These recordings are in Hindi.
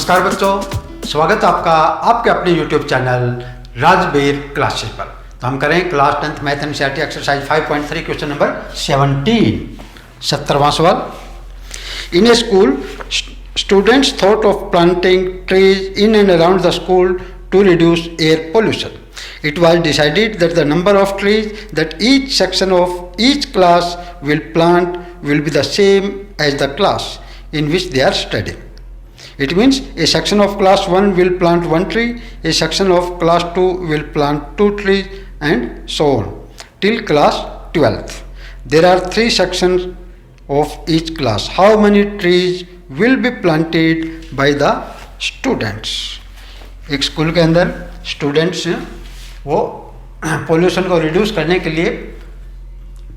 नमस्कार बच्चों, स्वागत है आपका आपके अपने YouTube चैनल राजबीर क्लासेस पर। तो हम करें class 10th math NCERT exercise 5.3 question number 17वां सवाल। In a school students thought of planting trees in and around the school to reduce air pollution. It was decided that the number of trees that each section of each class will plant will be the same as the class in which they are studying. It means a section of class 1 will plant 1 tree, a section of class 2 will plant 2 trees, and so on till class 12th. There are 3 sections of each class. How many trees will be planted by the students? एक स्कूल के अंदर स्टूडेंट्स वो पोल्यूशन को रिड्यूस करने के लिए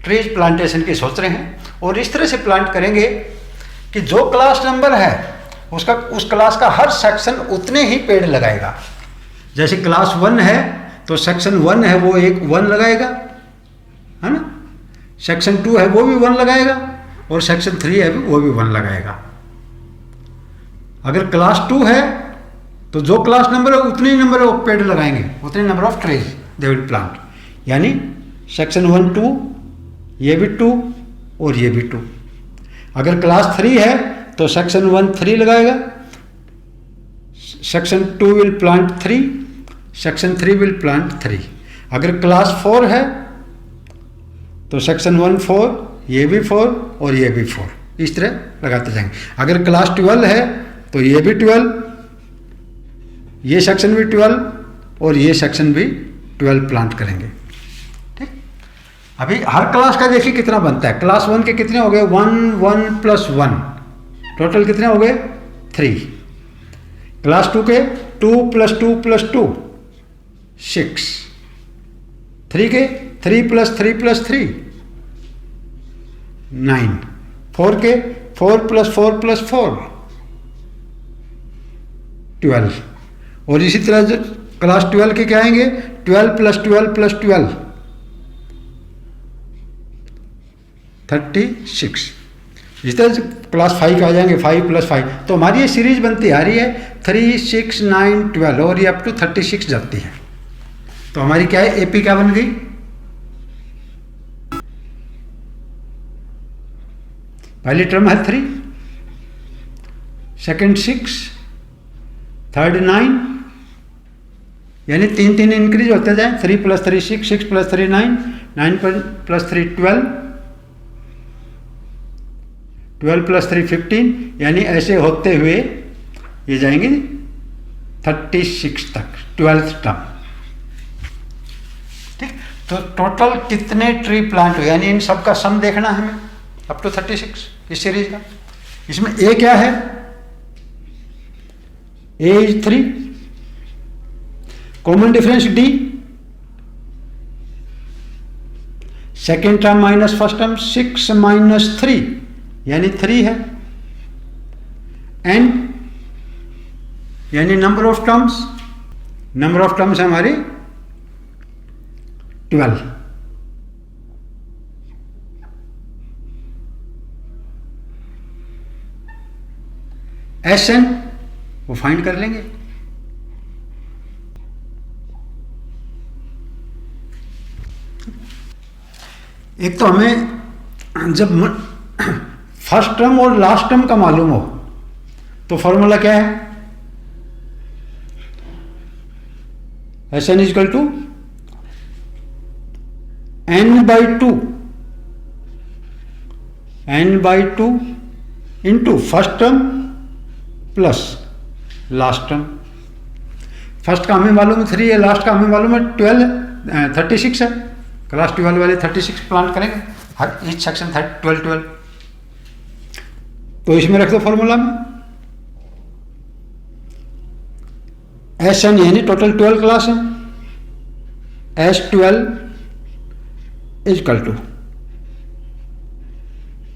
ट्रीज प्लांटेशन की सोच रहे हैं और इस तरह से प्लांट करेंगे कि जो क्लास नंबर है उस क्लास का हर सेक्शन उतने ही पेड़ लगाएगा। जैसे क्लास 1 है तो सेक्शन 1 है वो एक 1 लगाएगा, है ना। सेक्शन 2 है वो भी 1 लगाएगा और सेक्शन 3 है वो भी 1 लगाएगा। अगर क्लास 2 है तो जो क्लास नंबर है उतने ही नंबर ऑफ पेड़ लगाएंगे, उतने number of trees they will plant. यानी सेक्शन 1 2, ये भी 2 और ये भी 2। अगर क्लास 3 है तो सेक्शन 1 3 लगाएगा, section 2 will plant 3, section 3 will plant 3। अगर क्लास 4 है तो सेक्शन 1 4, ये भी 4 और ये भी 4, इस तरह लगाते जाएंगे। अगर क्लास 12 है तो ये भी 12, ये सेक्शन भी 12 और ये सेक्शन भी 12 प्लांट करेंगे। ठीक, अभी हर क्लास का देखिए कितना बनता है। क्लास 1 के कितने हो गए 1 1 + 1, टोटल कितने हो गए 3। क्लास 2 के 2 + 2 + 2 6, 3 के 3 + 3 + 3 9, 4 के 4 + 4 + 4 12। और इसी तरह जो क्लास 12 के क्या आएंगे 12 + 12 + 12 36। इस तरह से क्लास 5 के आ जाएंगे 5 + 5। तो हमारी ये सीरीज बनती आ रही है 3 6 9 12 और ये अप टू 36 जाती है। तो हमारी क्या है एपी क्या बन गई, पहली टर्म है 3, सेकंड 6, थर्ड 9, यानी 3 3 इंक्रीज होते जाए। 3 + 3 6, 6 + 3 9, 9 + 3 12, 12 + 3 15, यानी ऐसे होते हुए ये जाएंगे 36 तक 12th टर्म। ठीक, तो टोटल कितने ट्री प्लांट हुए, यानी इन सब का सम देखना है हमें अप टू 36 इस सीरीज का। इसमें ए क्या है, a is 3, common difference d, second term minus first term 6 - 3 यानी 3 है, एंड यानी नंबर ऑफ टर्म्स है हमारी 12। एस एन वो फाइंड कर लेंगे। एक तो हमें जब फर्स्ट टर्म और लास्ट टर्म का मालूम हो तो फॉर्मूला क्या है, Sn = n/2 into first term plus last term. First का हमें मालूम है 3 है, लास्ट का हमें मालूम है 36 है। क्लास 12 वाले 36 प्लांट करेंगे, हर ईच सेक्शन 12 12। तो इसमें रख दो फॉर्मूला में Sn यानी टोटल 12 क्लास है, S12 =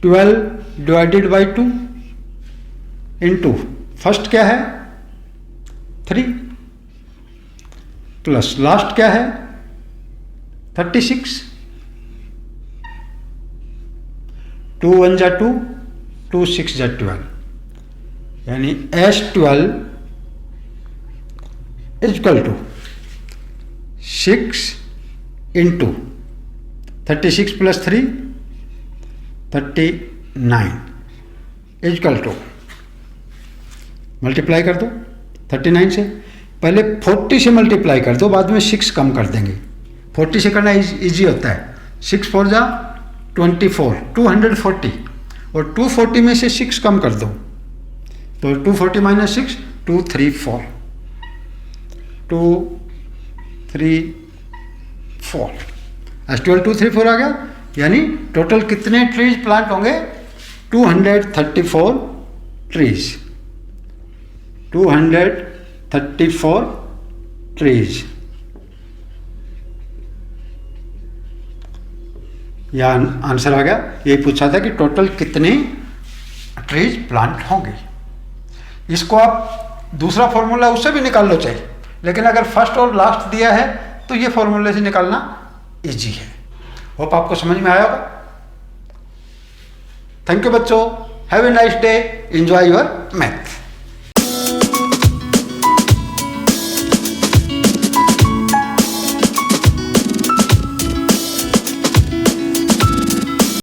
12 / 2 इंटू फर्स्ट क्या है 3 प्लस लास्ट क्या है 36, 2 1 = 2, 2 6 = 12, यानी S12 is equal to 6 into 36 plus 3 39 is equal to, multiply कर दो 39 से, पहले 40 से मल्टीप्लाई कर दो, बाद में 6 कम कर देंगे। 40 से करना इजी होता है। 6 4 जा 24, 240, और 240 में से 6 कम कर दो तो 240 माइनस 6 234 234 S12 234 आ गया। यानी टोटल कितने ट्रीज प्लांट होंगे? 234 ट्रीज, 234 ट्रीज। या आंसर आ गया। यही पूछा था कि टोटल कितने ट्रीज प्लांट होंगे। इसको आप दूसरा फॉर्मूला उससे भी निकाल लो चाहिए, लेकिन अगर फर्स्ट और लास्ट दिया है तो ये फॉर्मूले से निकालना इजी है। होप आपको समझ में आया होगा। थैंक यू बच्चों, have a nice day, enjoy your math.